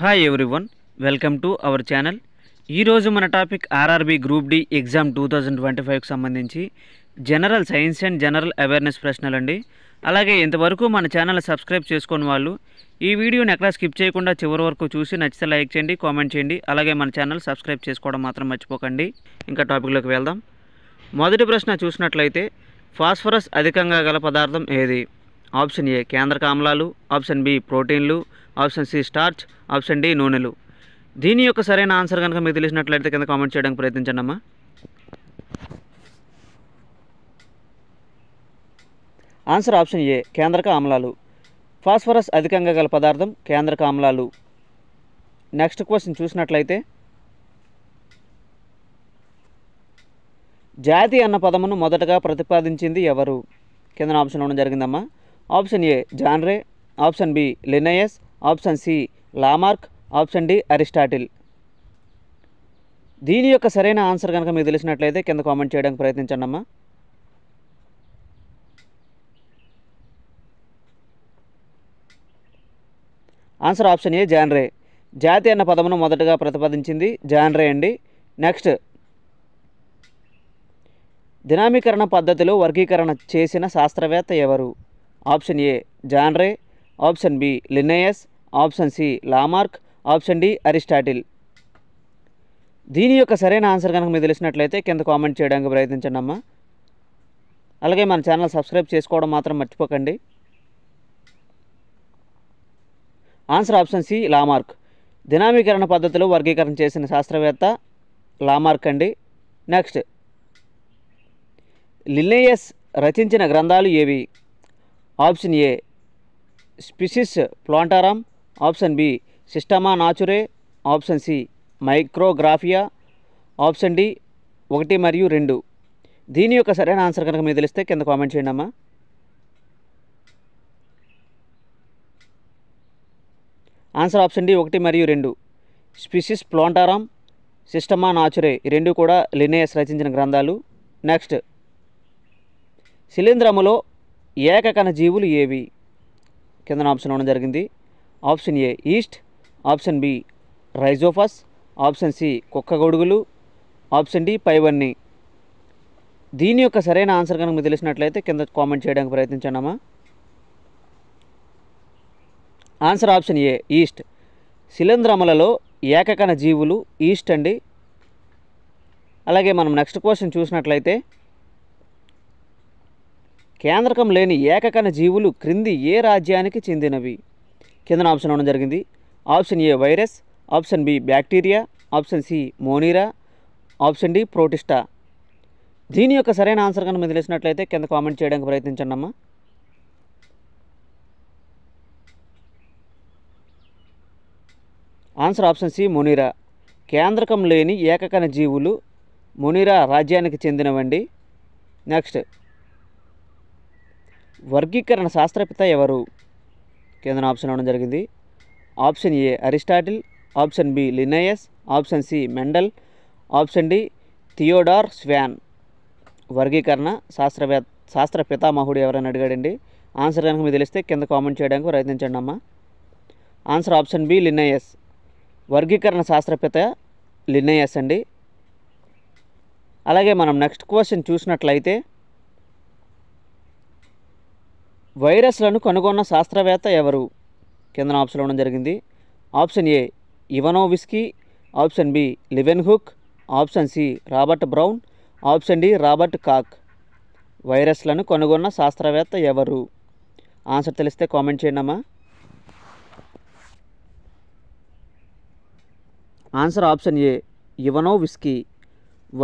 Hi everyone, welcome to our channel. ఈరోజు మన topic RRB group D exam 2025కి సంబంధించి general science and general awareness ప్రశ్నలు అండి. అలాగే ఇంతవరకు మన ఛానల్ సబ్స్క్రైబ్ చేసుకుని వాళ్ళు ఈ వీడియోని ఎక్కడా స్కిప్ చేయకుండా చివరి వరకు చూసి నచ్చితే లైక్ చేయండి, కామెంట్ చేయండి. అలాగే మన ఛానల్ సబ్స్క్రైబ్ చేసుకోవడం మాత్రం మర్చిపోకండి. ఇంకా టాపిక్లోకి వెళ్దాం. మొదటి ప్రశ్న చూసినట్లయితే ఫాస్ఫరస్ అధికంగా గల పదార్థం ఏది? ఆప్షన్ ఏ కేంద్రక ఆమ్లాలు, ఆప్షన్ బి ప్రోటీన్లు, option C starch, option D నూనెలు. దీని యొక్క సరైన ఆన్సర్ కనుక మీకు తెలిసినట్లయితే కింద కామెంట్ చేయడానికి ప్రయత్నించండి అమ్మా. ఆన్సర్ ఆప్షన్ ఏ కేంద్రక ఆమ్లాలు. ఫాస్ఫరస్ అధికంగా గల పదార్థం కేంద్రక ఆమ్లాలు. నెక్స్ట్ క్వశ్చన్ చూసినట్లయితే జాతి అన్న పదమును మొదటగా ప్రతిపాదించింది ఎవరు? కింద ఆప్షన్ ఇవ్వడం జరిగిందమ్మా. Option A John Ray, option B Linnaeus, option C Lamarck, option D Aristotle. దీని యొక్క సరైన ఆన్సర్ కనుక మీకు తెలిసినట్లయితే కింద కామెంట్ చేయడానికి ప్రయత్నించండి అమ్మా. ఆన్సర్ ఆప్షన్ ఏ జాన్ రే. జాతి అన్న పదమును మొదటగా ప్రతిపాదించింది జాన్ రే అండి. నెక్స్ట్ దినామీకరణ పద్ధతిలో వర్గీకరణ చేసిన శాస్త్రవేత్త ఎవరు? Option A John Ray, option B Linnaeus, option C Lamarck, option D Aristotle. దీని యొక్క సరైన ఆన్సర్ కనుక మీకు తెలిసినట్లయితే కింద కామెంట్ చేయడానికి ప్రయత్నించండి అమ్మా. అలాగే మన ఛానల్ సబ్స్క్రైబ్ చేసుకోవడం మాత్రం మర్చిపోకండి. Answer option C Lamarck. దినామీకరణ పద్ధతిలో వర్గీకరణ చేసిన శాస్త్రవేత్త లామార్క్ అండి. నెక్స్ట్ లిన్నయస్ రచించిన గ్రంథాలు ఏవి? Option A Species Plantarum, option B Systema Naturae, option C Micrographia, option D 1 మరియు 2. దీని యొక్క సరైన ఆన్సర్ కనుక మీకు తెలిస్తే కింద కామెంట్ చేయండి అమ్మా. ఆన్సర్ ఆప్షన్ డి 1 మరియు 2. స్పీసిస్ ప్లాంటారమ్, సిస్టమా నాచురే ఈ రెండు కూడా లిన్నయస్ రచించిన గ్రంథాలు. నెక్స్ట్ శిలీంధ్రములో ఏకకణ జీవులు ఏవి? కింద ఆప్షన్ ఇవ్వడం జరిగింది. Option A yeast, option B rhizopus, option C కుక్కగొడుగులు, ఆప్షన్ డి పైవన్నీ. దీని యొక్క సరైన ఆన్సర్ కనుక మీకు తెలిసినట్లయితే కింద కామెంట్ చేయడానికి ప్రయత్నించండి అమ్మా. Answer option A yeast. శిలీంధ్రములలో ఏకకణ జీవులు ఈస్ట్ అండి. అలాగే మనం నెక్స్ట్ క్వశ్చన్ చూసినట్లయితే కేంద్రకం లేని ఏకకణ జీవులు క్రింది ఏ రాజ్యానికి చెందినవి? కింద ఆప్షన్ ఇవ్వడం జరిగింది. Option A virus, option B bacteria, option C monera, option D protista. దీని యొక్క సరైన ఆన్సర్ కనుక మీకు తెలిసినట్లయితే కింద కామెంట్ చేయడానికి ప్రయత్నించండి అమ్మా. Answer option C monera. కేంద్రకం లేని ఏకకణ జీవులు మోనీరా రాజ్యానికి చెందినవండి. నెక్స్ట్ వర్గీకరణ శాస్త్రపిత ఎవరు? కింద ఆప్షన్ ఇవ్వడం జరిగింది. Option A Aristotle, option B Linnaeus, option C Mendel, option D Theodor Schwann. వర్గీకరణ శాస్త్ర పితామహుడు ఎవరైనా అడిగాడండి. ఆన్సర్ కనుక మీకు తెలిస్తే కింద కామెంట్ చేయడానికి ప్రయత్నించండి అమ్మా. Answer option B Linnaeus. వర్గీకరణ శాస్త్రపిత లిన్నయస్ అండి. అలాగే మనం నెక్స్ట్ క్వశ్చన్ చూసినట్లయితే వైరస్లను కనుగొన్న శాస్త్రవేత్త ఎవరు? కింద ఆప్షన్ ఇవ్వడం జరిగింది. Option A Ivanovsky, option B Leeuwenhoek, option C Robert Brown, option D Robert Koch. వైరస్లను కనుగొన్న శాస్త్రవేత్త ఎవరు? ఆన్సర్ తెలిస్తే కామెంట్ చేయండి అమ్మా. Answer option A ఇవనోవిస్కీ.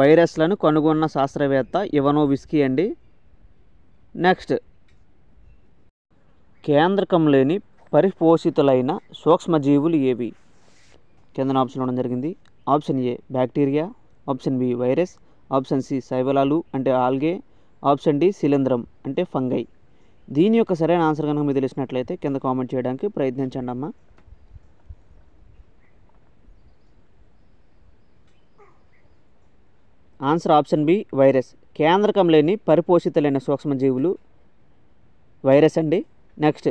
వైరస్లను కనుగొన్న శాస్త్రవేత్త ఇవనోవిస్కీ అండి. నెక్స్ట్ కేంద్రకం లేని పరిపోషితులైన సూక్ష్మజీవులు ఏవి? కింద ఆప్షన్ ఇవ్వడం జరిగింది. Option A bacteria, option B virus, option C శైవలాలు అంటే ఆల్గే, ఆప్షన్ డి శిలీంధ్రం అంటే ఫంగై. దీని యొక్క సరైన ఆన్సర్ కనుక మీకు తెలిసినట్లయితే కింద కామెంట్ చేయడానికి ప్రయత్నించండి అమ్మా. Answer option B virus. కేంద్రకం లేని పరిపోషితులైన సూక్ష్మజీవులు వైరస్ అండి. నెక్స్ట్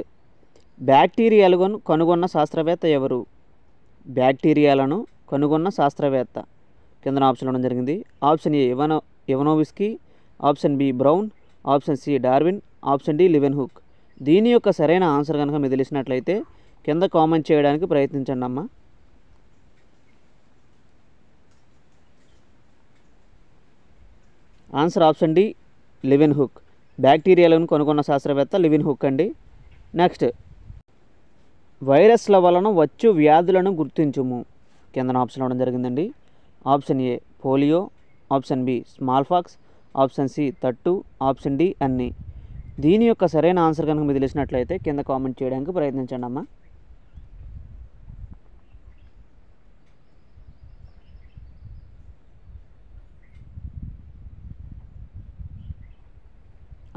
బ్యాక్టీరియాలను కనుగొన్న శాస్త్రవేత్త ఎవరు? బ్యాక్టీరియాలను కనుగొన్న శాస్త్రవేత్త? కింద ఆప్షన్ ఇవ్వడం జరిగింది. Option A Ivanovsky, option B Brown, option C Darwin, option D Leeuwenhoek. దీని యొక్క సరైన ఆన్సర్ కనుక మీకు తెలిసినట్లయితే కింద కామెంట్ చేయడానికి ప్రయత్నించండి అమ్మ. Answer option D Leeuwenhoek. బ్యాక్టీరియాలను కనుగొన్న శాస్త్రవేత్త లివెన్హుక్ అండి. నెక్స్ట్, వైరస్ల వలన వచ్చు వ్యాధులను గుర్తించుము. కింద ఆప్షన్ ఇవ్వడం జరిగిందండి. Option A polio, option B smallpox, option C తట్టు, ఆప్షన్ డి అన్ని. దీని యొక్క సరైన ఆన్సర్ కనుక మీకు తెలిసినట్లయితే కింద కామెంట్ చేయడానికి ప్రయత్నించండి అమ్మ.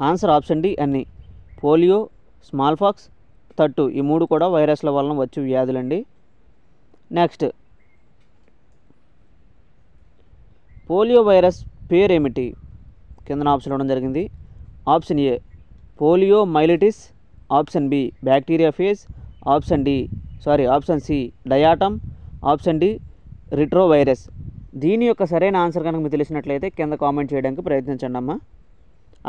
ఆన్సర్ ఆప్షన్ డి అన్ని. పోలియో, స్మాల్ పాక్స్, తట్టు ఈ మూడు కూడా వైరస్ల వలన వచ్చు వ్యాధులండి. నెక్స్ట్, పోలియో వైరస్ పేరేమిటి? కింద ఆప్షన్ ఇవ్వడం జరిగింది. Option A polio myelitis, option B bacteriophage, option C diatom, option D retrovirus. దీని యొక్క సరైన ఆన్సర్ కనుక మీకు తెలిసినట్లయితే కింద కామెంట్ చేయడానికి ప్రయత్నించండి అమ్మ.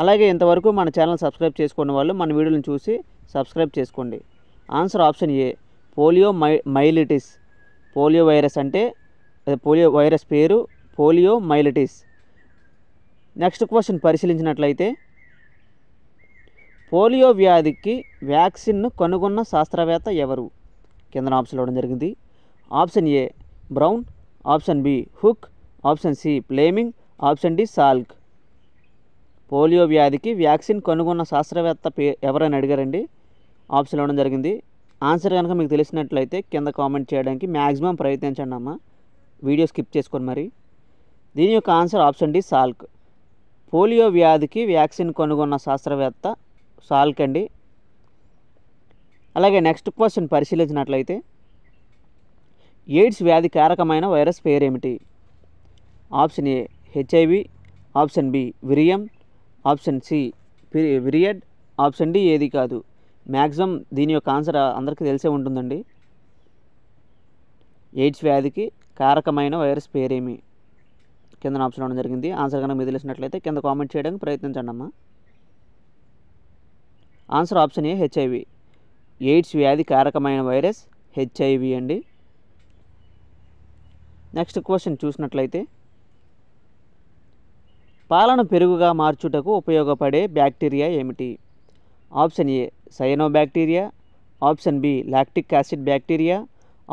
అలాగే ఇంతవరకు మన ఛానల్ సబ్స్క్రైబ్ చేసుకున్న వాళ్ళు మన వీడియోలను చూసి సబ్స్క్రైబ్ చేసుకోండి. Answer option A polio myelitis. Polio virus అంటే పోలియో వైరస్ పేరు పోలియో మైలిటిస్. నెక్స్ట్ క్వశ్చన్ పరిశీలించినట్లయితే, పోలియో వ్యాధికి వ్యాక్సిన్ను కనుగొన్న శాస్త్రవేత్త ఎవరు? కింద ఆప్షన్ ఇవ్వడం జరిగింది. Option A Brown, option B Hooke, option C Fleming, option D Salk. Polio వ్యాధికి వ్యాక్సిన్ కనుగొన్న శాస్త్రవేత్త ఎవరని అడిగారండి. ఆప్షన్ ఇవ్వడం జరిగింది. ఆన్సర్ కనుక మీకు తెలిసినట్లయితే కింద కామెంట్ చేయడానికి మ్యాక్సిమం ప్రయత్నించండి అమ్మ, వీడియో స్కిప్ చేసుకొని మరి. దీని యొక్క answer option D Salk. Polio వ్యాధికి వ్యాక్సిన్ కనుగొన్న శాస్త్రవేత్త సాల్క్ అండి. అలాగే నెక్స్ట్ క్వశ్చన్ పరిశీలించినట్లయితే, ఎయిడ్స్ వ్యాధి కారకమైన వైరస్ పేరేమిటి? Option A HIV, option B virion, option C viroid, option D ఏది కాదు. మ్యాక్సిమం దీని యొక్క ఆన్సర్ అందరికీ తెలిసే ఉంటుందండి. ఎయిడ్స్ వ్యాధికి కారకమైన వైరస్ పేరేమి? కింద ఆప్షన్ ఇవ్వడం జరిగింది. ఆన్సర్ కనుక మీకు తెలిసినట్లయితే కింద కామెంట్ చేయడానికి ప్రయత్నించండి అమ్మ. Answer option A HIV. AIDS వ్యాధి కారకమైన వైరస్ హెచ్ఐవి అండి. నెక్స్ట్ క్వశ్చన్ చూసినట్లయితే, పాలను పెరుగుగా మార్చుటకు ఉపయోగపడే బ్యాక్టీరియా ఏమిటి? Option A cyanobacteria, option B lactic acid bacteria,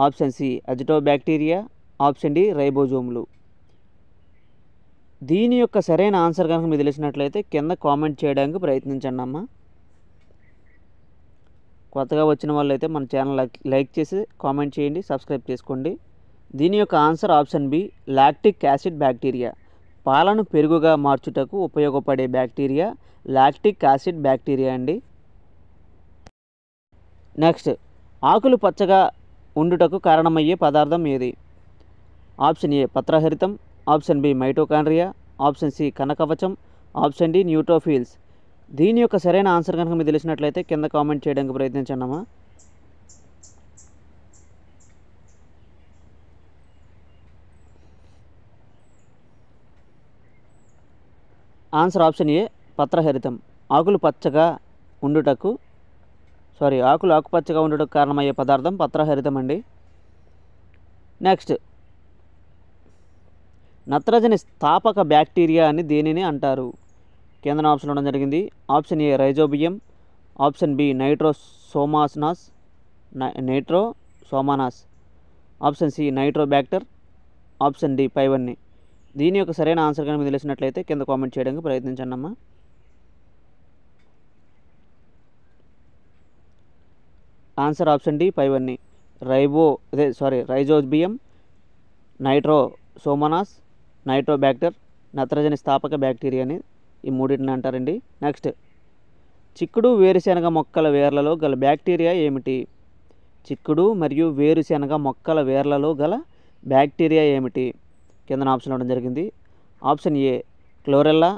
option C azotobacteria, option D రైబోజోములు. దీని యొక్క సరైన ఆన్సర్ కనుక మీకు తెలిసినట్లయితే కింద కామెంట్ చేయడానికి ప్రయత్నించండి అమ్మ. కొత్తగా వచ్చిన వాళ్ళు అయితే మన ఛానల్ లైక్ చేసి కామెంట్ చేయండి, సబ్స్క్రైబ్ చేసుకోండి. దీని యొక్క answer option B lactic acid bacteria. పాలను పెరుగుగా మార్చుటకు ఉపయోగపడే బ్యాక్టీరియా లాక్టిక్ యాసిడ్ బ్యాక్టీరియా అండి. నెక్స్ట్, ఆకులు పచ్చగా ఉండుటకు కారణమయ్యే పదార్థం ఏది? ఆప్షన్ ఏ పత్రహరితం, option B mitochondria, option C కణకవచం, ఆప్షన్ డి న్యూట్రోఫిల్స్. దీని యొక్క సరైన ఆన్సర్ కనుక మీకు తెలిసినట్లయితే కింద కామెంట్ చేయడానికి ప్రయత్నించండి అమ్మా. ఆన్సర్ ఆప్షన్ ఏ పత్రహరితం. ఆకులు ఆకుపచ్చగా ఉండుటకు కారణమయ్యే పదార్థం పత్రహరితం అండి. నెక్స్ట్, నత్రజని స్థాపక బ్యాక్టీరియా అని దేనిని అంటారు? కింద ఆప్షన్ ఇవ్వడం జరిగింది. Option A rhizobium, option B nitrosomonas, option C nitrobacter, option D పైవన్నీ. దీని యొక్క సరైన ఆన్సర్ కనుక మీకు తెలిసినట్లయితే కింద కామెంట్ చేయడానికి ప్రయత్నించండి అమ్మా. ఆన్సర్ ఆప్షన్ డి పైవన్నీ. రైజోబియం, నైట్రోసోమానాస్, నైట్రోబ్యాక్టర్, నత్రజని స్థాపక బ్యాక్టీరియా అని ఈ మూడింటిని అంటారండి. నెక్స్ట్, చిక్కుడు వేరుశెనగ మొక్కల వేర్లలో గల బ్యాక్టీరియా ఏమిటి? చిక్కుడు మరియు వేరుశెనగ మొక్కల వేర్లలో గల బ్యాక్టీరియా ఏమిటి? కింద ఆప్షన్ ఇవ్వడం జరిగింది. Option A chlorella,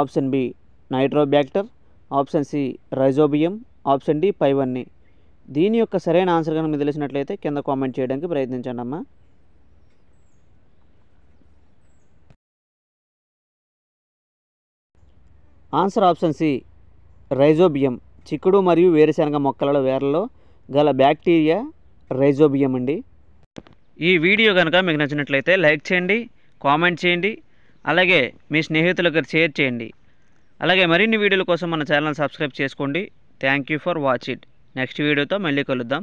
option B nitrobacter, option C rhizobium, option D పైవన్నీ. దీని యొక్క సరైన ఆన్సర్ కనుక మీకు తెలిసినట్లయితే కింద కామెంట్ చేయడానికి ప్రయత్నించండి అమ్మా. Answer option C rhizobium. చిక్కుడు మరియు వేరుశనగ మొక్కల వేర్లలో గల బ్యాక్టీరియా రైజోబియం అండి. ఈ వీడియో కనుక మీకు నచ్చినట్లయితే లైక్ చేయండి, కామెంట్ చేయండి, అలాగే మీ స్నేహితులకు షేర్ చేయండి. అలాగే మరిన్ని వీడియోల కోసం మన ఛానల్ సబ్స్క్రైబ్ చేసుకోండి. Thank you for watch it. Next వీడియోతో మళ్ళీ కలుద్దాం.